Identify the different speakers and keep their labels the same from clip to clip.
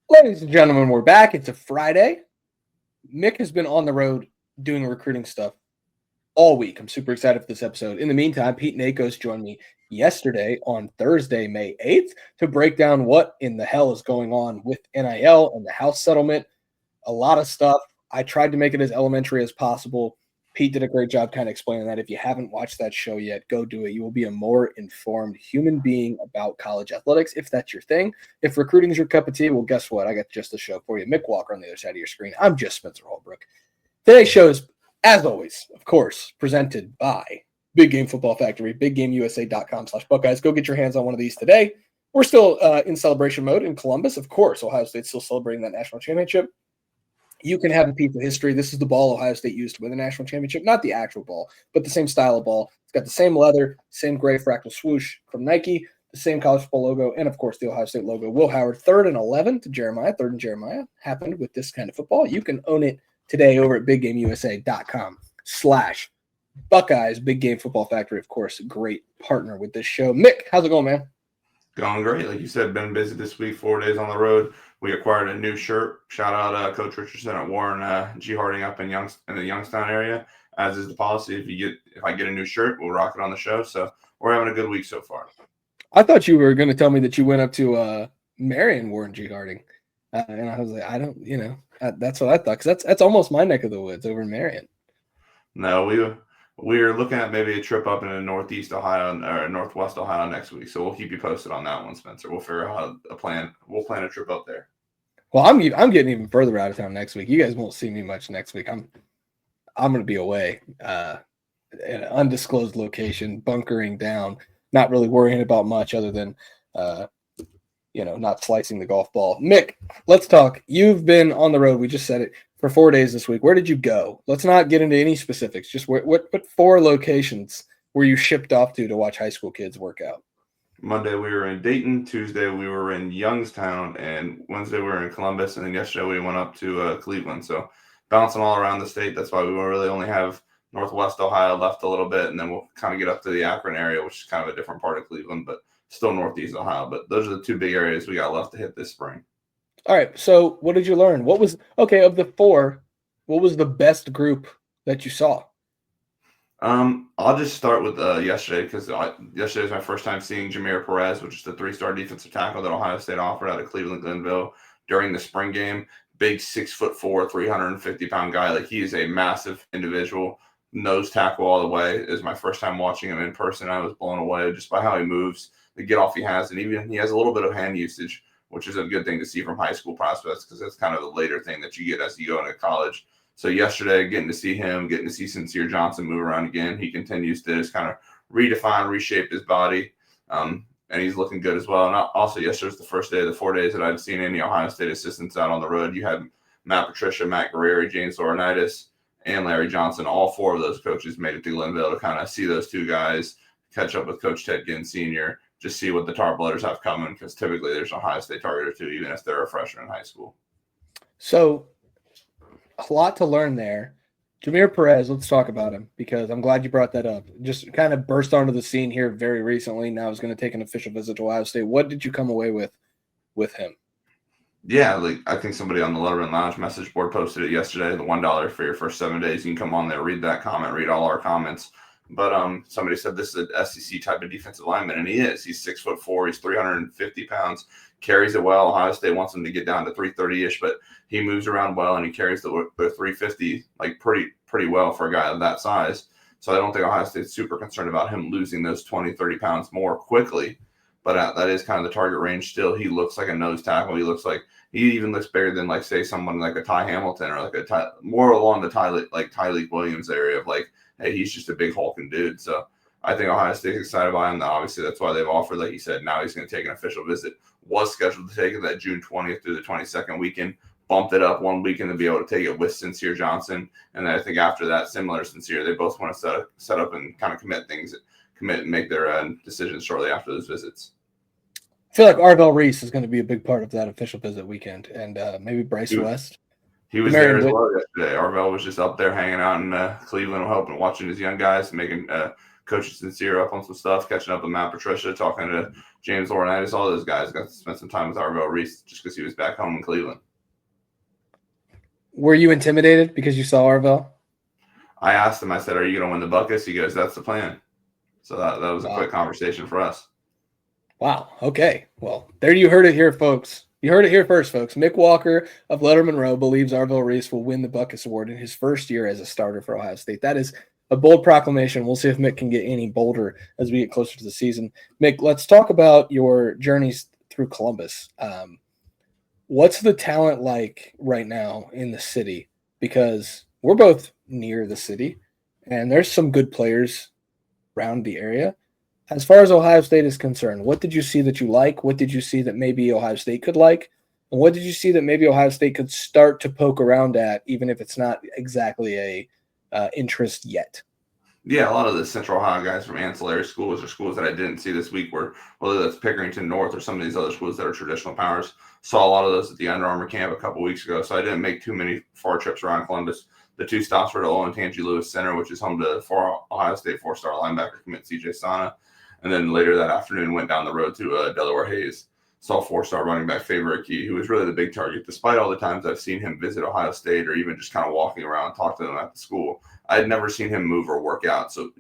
Speaker 1: Ladies and gentlemen, we're back. It's a Friday. Mick has been on the road doing recruiting stuff all week. I'm super excited for this episode. In the meantime, Pete Nakos joined me yesterday on Thursday, May 8th, to break down what in the hell is going on with NIL and the house settlement. A lot of stuff. I tried to make it as elementary as possible. Pete did a great job kind of explaining that. If you haven't watched that show yet, go do it. You will be a more informed human being about college athletics if that's your thing. If recruiting is your cup of tea, well, guess what? I got just the show for you. Mick Walker on the other side of your screen. I'm just Spencer Holbrook. Today's show is, as always, of course, presented by Big Game Football Factory, biggameusa.com/Buckeyes. Go get your hands on one of these today. We're still in celebration mode in Columbus. Of course, Ohio State's still celebrating that national championship. You can have a piece of history. This is the ball Ohio State used to win the national championship. Not the actual ball, but the same style of ball. It's got the same leather, same gray fractal swoosh from Nike, the same college football logo, and, of course, the Ohio State logo. Will Howard, 3rd and 11 to Jeremiah. 3rd and Jeremiah happened with this kind of football. You can own it today over at biggameusa.com/Buckeyes. Big Game Football Factory, of course, a great partner with this show. Mick, how's it going, man?
Speaker 2: Going great. Like you said, been busy this week, 4 days on the road. We acquired a new shirt. Shout out Coach Richardson at Warren G. Harding up in the Youngstown area. As is the policy, if I get a new shirt, we'll rock it on the show. So we're having a good week so far.
Speaker 1: I thought you were going to tell me that you went up to Marion Warren G. Harding. And I was like, I don't, that's what I thought. Because that's almost my neck of the woods over in Marion.
Speaker 2: No, we are looking at maybe a trip up into Northeast Ohio or Northwest Ohio next week. So we'll keep you posted on that one, Spencer. We'll figure out we'll plan a trip up there.
Speaker 1: Well, I'm getting even further out of town next week. You guys won't see me much next week. I'm going to be away in an undisclosed location, bunkering down, not really worrying about much other than, not slicing the golf ball. Mick, let's talk. You've been on the road. We just said it for 4 days this week. Where did you go? Let's not get into any specifics. Just what 4 locations were you shipped off to watch high school kids work out?
Speaker 2: Monday we were in Dayton, Tuesday we were in Youngstown, and Wednesday we were in Columbus, and then yesterday we went up to Cleveland. So bouncing all around the state. That's why we really only have Northwest Ohio left a little bit, and then we'll kind of get up to the Akron area, which is kind of a different part of Cleveland, but still Northeast Ohio. But those are the 2 big areas we got left to hit this spring.
Speaker 1: All right, so what did you learn? Of the 4, what was the best group that you saw?
Speaker 2: I'll just start with yesterday because yesterday was my first time seeing Jamir Perez, which is the 3-star defensive tackle that Ohio State offered out of Cleveland Glenville during the spring game. Big 6'4", 350-pound guy. Like, he is a massive individual. Nose tackle all the way. It was my first time watching him in person. I was blown away just by how he moves, the get off he has, and even he has a little bit of hand usage, which is a good thing to see from high school prospects because that's kind of the later thing that you get as you go into college. So yesterday, getting to see him, getting to see Sincere Johnson move around again. He continues to just kind of redefine, reshape his body, and he's looking good as well. And also, yesterday was the first day of the 4 days that I've seen any Ohio State assistants out on the road. You had Matt Patricia, Matt Guerrieri, James Laurinaitis, and Larry Johnson. All 4 of those coaches made it to Glenville to kind of see those 2 guys, catch up with Coach Ted Ginn Sr., just see what the Tar Blooders have coming because typically there's an Ohio State target or 2, even if they're a freshman in high school.
Speaker 1: So, a lot to learn there. Jamir Perez, let's talk about him because I'm glad you brought that up. Just kind of burst onto the scene here very recently. Now he's going to take an official visit to Ohio State. What did you come away with him?
Speaker 2: Yeah, like I think somebody on the Lettermen Lounge message board posted it yesterday. The $1 for your first 7 days. You can come on there, read that comment, read all our comments. But somebody said this is an SEC type of defensive lineman, and he is. He's 6'4", he's 350 pounds, carries it well. Ohio State wants him to get down to 330-ish, but he moves around well and he carries the 350 like pretty well for a guy of that size. So I don't think Ohio State's super concerned about him losing those 20, 30 pounds more quickly. But that is kind of the target range still. He looks like a nose tackle. He even looks bigger than, like, say, someone like a Ty Hamilton or like more along the Tyleik Williams area of like, hey, he's just a big hulking dude. So I think Ohio State's excited about him. Obviously, that's why they've offered, like you said, now he's going to take an official visit. Was scheduled to take it that June 20th through the 22nd weekend. Bumped it up 1 weekend to be able to take it with Sincere Johnson. And then I think after that, similar to Sincere, they both want to set up and kind of commit and make their decisions shortly after those visits.
Speaker 1: I feel like Arvell Reese is going to be a big part of that official visit weekend, and maybe Bryce West.
Speaker 2: He was there as well yesterday. Arvell was just up there hanging out in Cleveland, helping, watching his young guys, making Coach Sincere up on some stuff, catching up with Matt Patricia, talking to James Laurinaitis, all those guys. Got to spend some time with Arvell Reese just because he was back home in Cleveland.
Speaker 1: Were you intimidated because you saw Arvell?
Speaker 2: I asked him, I said, "Are you going to win the Buckeyes?" He goes, "That's the plan." So that was a quick conversation for us.
Speaker 1: Wow. Okay. Well, there you heard it here, folks. You heard it here first, folks. Mick Walker of Lettermen Row believes Arvell Reese will win the Buckeyes Award in his first year as a starter for Ohio State. That is a bold proclamation. We'll see if Mick can get any bolder as we get closer to the season. Mick, let's talk about your journeys through Columbus. What's the talent like right now in the city? Because we're both near the city, and there's some good players around the area. As far as Ohio State is concerned, what did you see that you like? What did you see that maybe Ohio State could like? And what did you see that maybe Ohio State could start to poke around at, even if it's not exactly a interest yet?
Speaker 2: Yeah, a lot of the Central Ohio guys from ancillary schools or schools that I didn't see this week were, whether that's Pickerington North or some of these other schools that are traditional powers. Saw a lot of those at the Under Armour camp a couple weeks ago, so I didn't make too many far trips around Columbus. The two stops were to Olentangy Lewis Center, which is home to Ohio State four-star linebacker commit CJ Sana. And then later that afternoon, went down the road to Delaware Hayes. Saw four-star running back Faber Akey, who was really the big target, despite all the times I've seen him visit Ohio State or even just kind of walking around and talk to them at the school. I had never seen him move or work out. So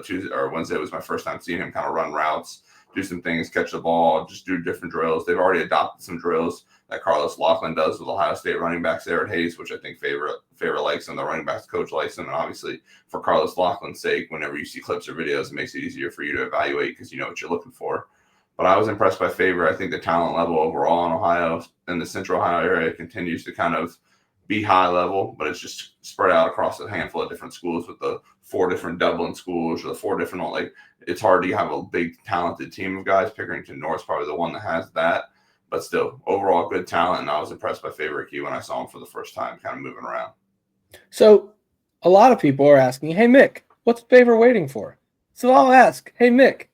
Speaker 2: Tuesday or Wednesday was my first time seeing him kind of run routes, do some things, catch the ball, just do different drills. They've already adopted some drills that Carlos Laughlin does with Ohio State running backs there at Hayes, which I think Faber likes him. The running backs coach likes him. And obviously, for Carlos Laughlin's sake, whenever you see clips or videos, it makes it easier for you to evaluate because you know what you're looking for. But I was impressed by Faber. I think the talent level overall in Ohio and the Central Ohio area continues to kind of be high level, but it's just spread out across a handful of different schools with the 4 different Dublin schools or the 4 different, like, it's hard to have a big talented team of guys. Pickerington North's probably the one that has that, but still overall good talent. And I was impressed by Faber Akey when I saw him for the first time kind of moving around.
Speaker 1: So a lot of people are asking, hey, Mick, what's Faber waiting for? So I'll ask, hey, Mick,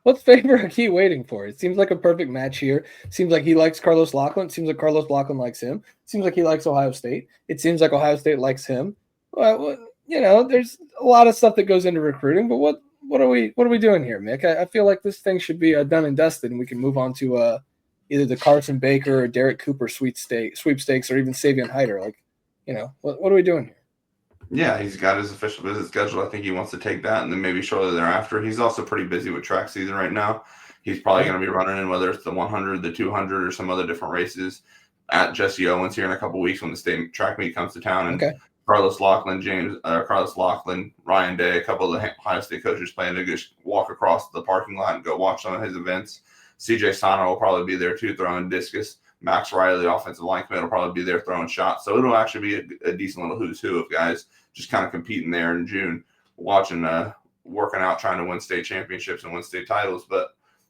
Speaker 1: what's Faber Akey waiting for? It seems like a perfect match here. It seems like he likes Carlos Laughlin. It seems like Carlos Laughlin likes him. It seems like he likes Ohio State. It seems like Ohio State likes him. Well, you know, there's a lot of stuff that goes into recruiting, but what are we doing here, Mick? I feel like this thing should be done and dusted, and we can move on to either the Carson Baker or Derek Cooper sweepstakes or even Savion Hyder. Like, you know, what are we doing here?
Speaker 2: Yeah, he's got his official visit scheduled. I think he wants to take that, and then maybe shortly thereafter. He's also pretty busy with track season right now. He's probably going to be running in whether it's the 100, the 200, or some other different races at Jesse Owens here in a couple weeks when the state track meet comes to town. And Carlos Laughlin, Ryan Day, a couple of the Ohio State coaches plan to just walk across the parking lot and go watch some of his events. CJ Sana will probably be there too, throwing discus. Max Riley, offensive line commit, will probably be there throwing shots. So it'll actually be a decent little who's who of guys just kind of competing there in June, watching, working out, trying to win state championships and win state titles. But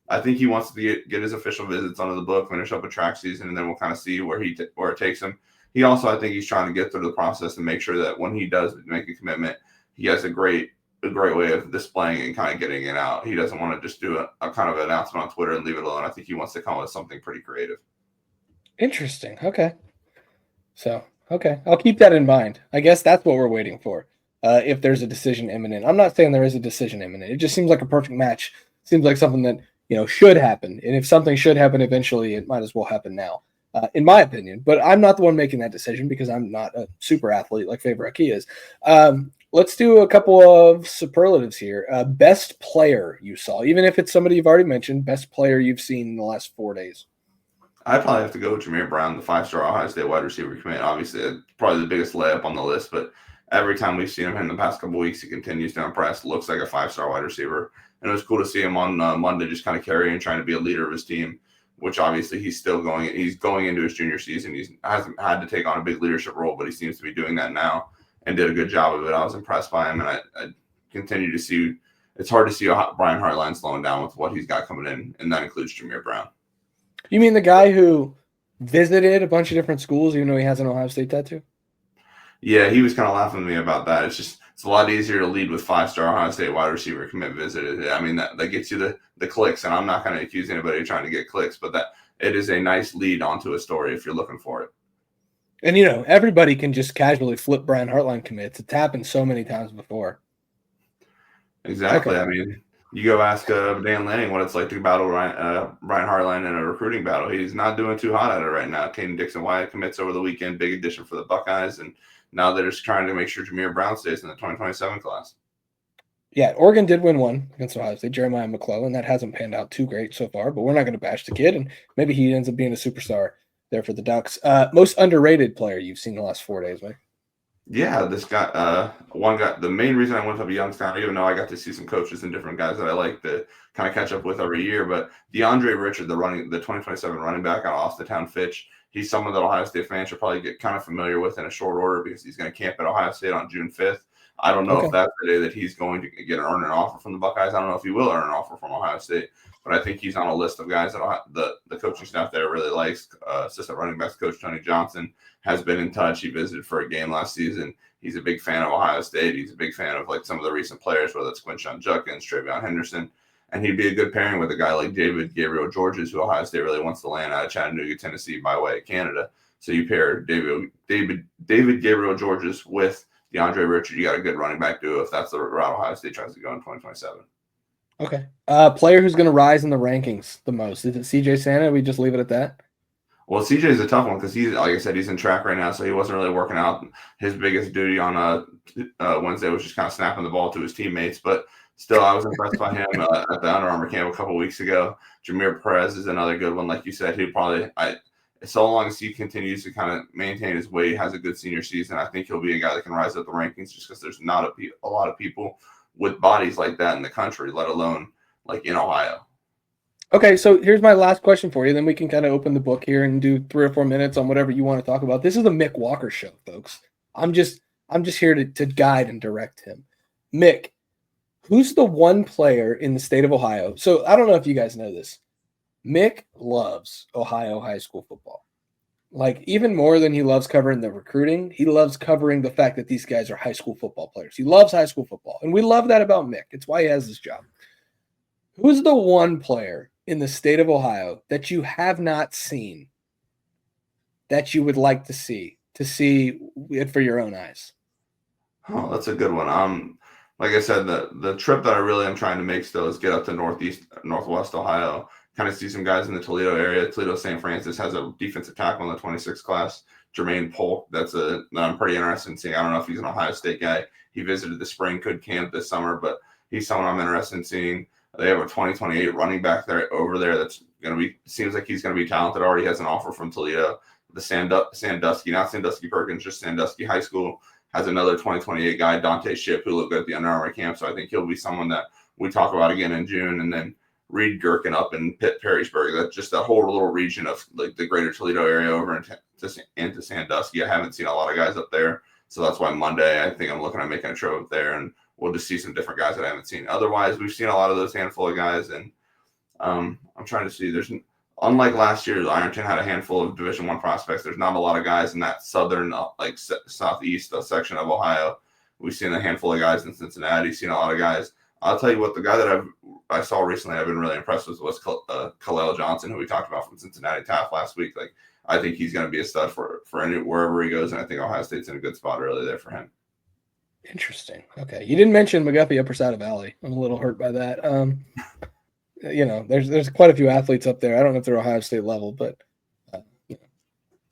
Speaker 2: I think he wants to get his official visits under the book, finish up a track season, and then we'll kind of see where it takes him. He also, I think he's trying to get through the process and make sure that when he does make a commitment, he has a great way of displaying it and kind of getting it out. He doesn't want to just do a kind of announcement on Twitter and leave it alone. I think he wants to come with something pretty creative.
Speaker 1: Interesting. Okay. I'll keep that in mind. I guess that's what we're waiting for. If there's a decision imminent. I'm not saying there is a decision imminent. It just seems like a perfect match. Seems like something that, you know, should happen. And if something should happen eventually, it might as well happen now, in my opinion. But I'm not the one making that decision because I'm not a super athlete like Faber Akey is. Let's do a couple of superlatives here. Best player you saw, even if it's somebody you've already mentioned, best player you've seen in the last 4 days.
Speaker 2: I'd probably have to go with Jamir Brown, the 5-star Ohio State wide receiver commit. Obviously, probably the biggest layup on the list, but every time we've seen him in the past couple of weeks, he continues to impress. Looks like a 5-star wide receiver. And it was cool to see him on Monday just kind of carrying and trying to be a leader of his team, which obviously he's going into his junior season. He hasn't had to take on a big leadership role, but he seems to be doing that now and did a good job of it. I was impressed by him, and I continue to see – it's hard to see Brian Hartline slowing down with what he's got coming in, and that includes Jamir Brown.
Speaker 1: You mean the guy who visited a bunch of different schools even though he has an Ohio State tattoo?
Speaker 2: Yeah, he was kind of laughing at me about that. It's a lot easier to lead with 5-star Ohio State wide receiver commit visited. I mean, that gets you the clicks, and I'm not going to accuse anybody of trying to get clicks, but that it is a nice lead onto a story if you're looking for it.
Speaker 1: And, you know, everybody can just casually flip Brian Hartline commits. It's happened so many times before.
Speaker 2: Exactly.
Speaker 1: Okay.
Speaker 2: I mean, you go ask Dan Lanning what it's like to battle Ryan Hartline in a recruiting battle. He's not doing too hot at it right now. Caden Dixon-Wyatt commits over the weekend, big addition for the Buckeyes, and now they're just trying to make sure Jamir Brown stays in the 2027 class.
Speaker 1: Yeah, Oregon did win one against Ohio State, Jeremiah McClellan. That hasn't panned out too great so far, but we're not going to bash the kid, and maybe he ends up being a superstar there for the Ducks. Most underrated player you've seen the last 4 days, Mike?
Speaker 2: Yeah, this guy, one guy, the main reason I went up to Youngstown, even though I got to see some coaches and different guys that I like to kind of catch up with every year, but DeAndre Richard, the 2027 running back out of Austin Fitch, he's someone that Ohio State fans should probably get kind of familiar with in a short order because he's going to camp at Ohio State on June 5th. I don't know
Speaker 1: Okay.
Speaker 2: if that's the day that he's going to earn an offer from the Buckeyes. I don't know if he will earn an offer from Ohio State, but I think he's on a list of guys that the coaching staff there really likes. Assistant running backs coach Tony Johnson has been in touch. He visited for a game last season. He's a big fan of Ohio State. He's a big fan of like some of the recent players, whether it's Quinshon Judkins, Travion Henderson, and he'd be a good pairing with a guy like David Gabriel Georges, who Ohio State really wants to land out of Chattanooga, Tennessee, by way of Canada. So you pair David Gabriel Georges with DeAndre Richard, you got a good running back duo if that's the route Ohio State tries to go in 2027.
Speaker 1: Okay. Player who's going to rise in the rankings the most. Is it CJ Santa? We just leave it at that?
Speaker 2: Well, CJ is a tough one because he's, like I said, he's in track right now, so he wasn't really working out. His biggest duty on Wednesday was just kind of snapping the ball to his teammates. But still, I was impressed by him at the Under Armour camp a couple weeks ago. Jamir Perez is another good one, like you said. He'd probably, so long as he continues to kind of maintain his weight, has a good senior season, I think he'll be a guy that can rise up the rankings just because there's not a lot of people with bodies like that in the country, let alone like in Ohio.
Speaker 1: Okay, so here's my last question for you. Then we can kind of open the book here and do 3 or 4 minutes on whatever you want to talk about. This is the Mick Walker show, folks. I'm just here to guide and direct him. Mick, who's the one player in the state of Ohio? So I don't know if you guys know this. Mick loves Ohio high school football. Like, even more than he loves covering the recruiting, he loves covering the fact that these guys are high school football players. He loves high school football, and we love that about Mick. It's why he has this job. Who's the one player in the state of Ohio that you have not seen that you would like to see it for your own eyes?
Speaker 2: Oh, that's a good one. Like I said, the trip that I really am trying to make still is get up to Northwest Ohio, kind of see some guys in the Toledo area. Toledo St. Francis has a defensive tackle in the 26 class, Jermaine Polk. That I'm pretty interested in seeing. I don't know if he's an Ohio State guy. He visited the Spring Hood camp this summer, but he's someone I'm interested in seeing. They have a 2028 running back over there that's going to be, seems like he's going to be talented. Already has an offer from Toledo. The Sandusky, not Sandusky Perkins, just Sandusky High School has another 2028 guy, Dante Ship, who looked good at the Under Armour camp. So I think he'll be someone that we talk about again in June. And then Reed Gherkin up in Perrysburg. That's just that whole little region of like the greater Toledo area over into Sandusky. I haven't seen a lot of guys up there. So that's why Monday I think I'm looking at making a trip up there, and we'll just see some different guys that I haven't seen. Otherwise, we've seen a lot of those handful of guys, and I'm trying to see. There's, unlike last year, Ironton had a handful of Division I prospects. There's not a lot of guys in that southern, like southeast section of Ohio. We've seen a handful of guys in Cincinnati. Seen a lot of guys. I'll tell you what, the guy that I saw recently, I've been really impressed with was Khalil Johnson, who we talked about from Cincinnati Taft last week. Like, I think he's going to be a stud for wherever he goes, and I think Ohio State's in a good spot early there for him.
Speaker 1: Interesting. Okay, you didn't mention McGuffey Upper Saddle Valley. I'm a little hurt by that. There's quite a few athletes up there. I don't know if they're Ohio State level, but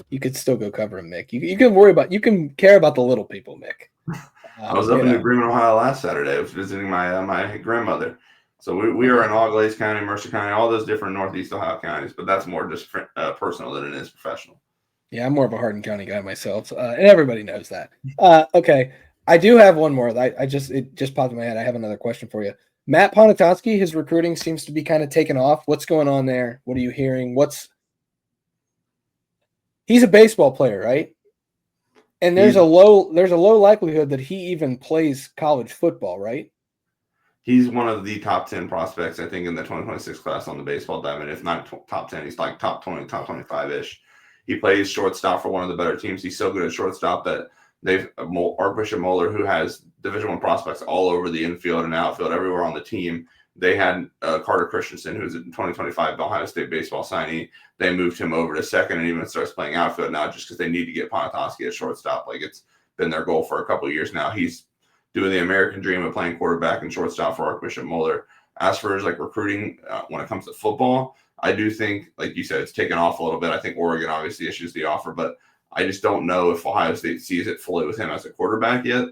Speaker 1: you could still go cover him, Mick. You can care about the little people, Mick.
Speaker 2: I was up in New Bremen, Ohio last Saturday. I was visiting my grandmother. So we are in Auglaize County, Mercer County, all those different Northeast Ohio counties, but that's more just personal than it is professional.
Speaker 1: Yeah, I'm more of a Hardin County guy myself, and everybody knows that. Okay, I do have one more. It just popped in my head. I have another question for you. Matt Ponitansky, his recruiting seems to be kind of taken off. What's going on there? What are you hearing? He's a baseball player, right? And there's a low likelihood that he even plays college football, right?
Speaker 2: He's one of the top 10 prospects, I think, in the 2026 class on the baseball diamond. If not top 10, he's like top 20, top 25-ish. He plays shortstop for one of the better teams. He's so good at shortstop that Archbishop Moeller, who has Division I prospects all over the infield and outfield, everywhere on the team. They had Carter Christensen, who's a 2025 Ohio State baseball signee. They moved him over to second and even starts playing outfield now just because they need to get Ponitansky at shortstop. Like, it's been their goal for a couple of years now. He's doing the American dream of playing quarterback and shortstop for Archbishop Moeller. As for his recruiting, when it comes to football, I do think, like you said, it's taken off a little bit. I think Oregon obviously issues the offer, but I just don't know if Ohio State sees it fully with him as a quarterback yet.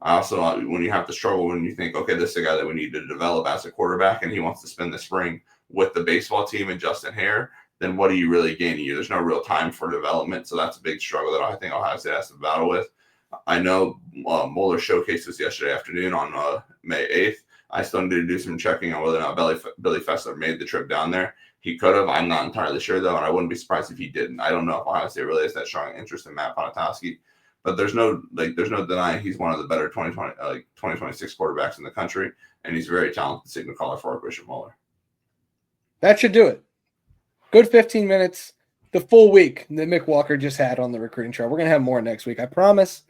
Speaker 2: Also, when you have to struggle, when you think, okay, this is a guy that we need to develop as a quarterback, and he wants to spend the spring with the baseball team and Justin Hare, then what are you really gaining? There's no real time for development, so that's a big struggle that I think Ohio State has to battle with. I know Moeller showcased this yesterday afternoon on May 8th. I still need to do some checking on whether or not Billy Fessler made the trip down there. He could have. I'm not entirely sure, though, and I wouldn't be surprised if he didn't. I don't know if Ohio State really has that strong interest in Matt Ponitansky, but there's no denying he's one of the better 2026 quarterbacks in the country, and he's a very talented signal caller for Archbishop Moeller.
Speaker 1: That should do it. Good 15 minutes, the full week that Mick Walker just had on the recruiting trail. We're going to have more next week, I promise.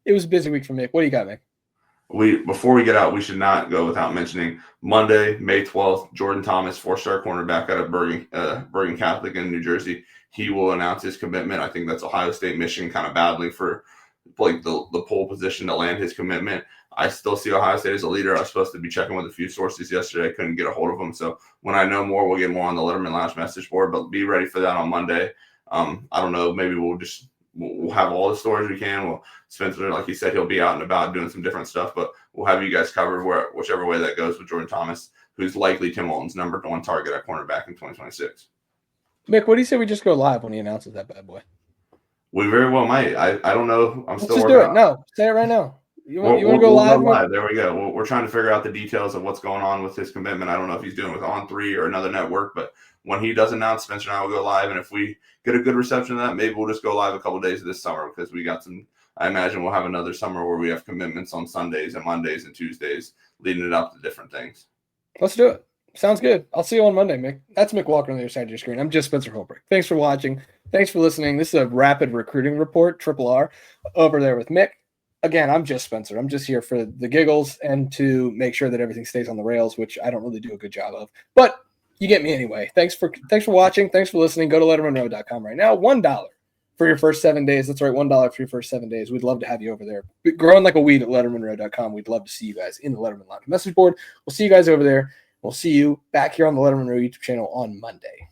Speaker 1: It was a busy week for Mick. What do you got, Mick?
Speaker 2: Before we get out, we should not go without mentioning Monday, May 12th, Jordan Thomas, 4-star cornerback out of Bergen Catholic in New Jersey. He will announce his commitment. I think that's Ohio State, Michigan kind of battling for the pole position to land his commitment. I still see Ohio State as a leader. I was supposed to be checking with a few sources yesterday. I couldn't get a hold of them. So when I know more, we'll get more on the Lettermen Lounge message board, but be ready for that on Monday. I don't know. Maybe we'll have all the stories we can. Spencer, like he said, he'll be out and about doing some different stuff, but we'll have you guys covered whichever way that goes with Jordan Thomas, who's likely Tim Walton's number one target at cornerback in 2026.
Speaker 1: Mick, what do you say we just go live when he announces that bad boy?
Speaker 2: We very well might. I don't know.
Speaker 1: Let's just do it. No, say it right now. You want to go live?
Speaker 2: Go live? There we go. We're trying to figure out the details of what's going on with his commitment. I don't know if he's doing it with On3 or another network, but when he does announce, Spencer and I will go live. And if we get a good reception of that, maybe we'll just go live a couple of days this summer, because we got some. I imagine we'll have another summer where we have commitments on Sundays and Mondays and Tuesdays, leading it up to different things.
Speaker 1: Let's do it. Sounds good. I'll see you on Monday, Mick. That's Mick Walker on the other side of your screen. I'm just Spencer Holbrook. Thanks for watching. Thanks for listening. This is a rapid recruiting report, Triple R, over there with Mick. Again, I'm just Spencer. I'm just here for the giggles and to make sure that everything stays on the rails, which I don't really do a good job of. But you get me anyway. Thanks for watching. Thanks for listening. Go to lettermenrow.com right now. $1 for your first 7 days. That's right, $1 for your first 7 days. We'd love to have you over there. Growing like a weed at lettermenrow.com. We'd love to see you guys in the Lettermen Lounge message board. We'll see you guys over there. We'll see you back here on the Lettermen Row YouTube channel on Monday.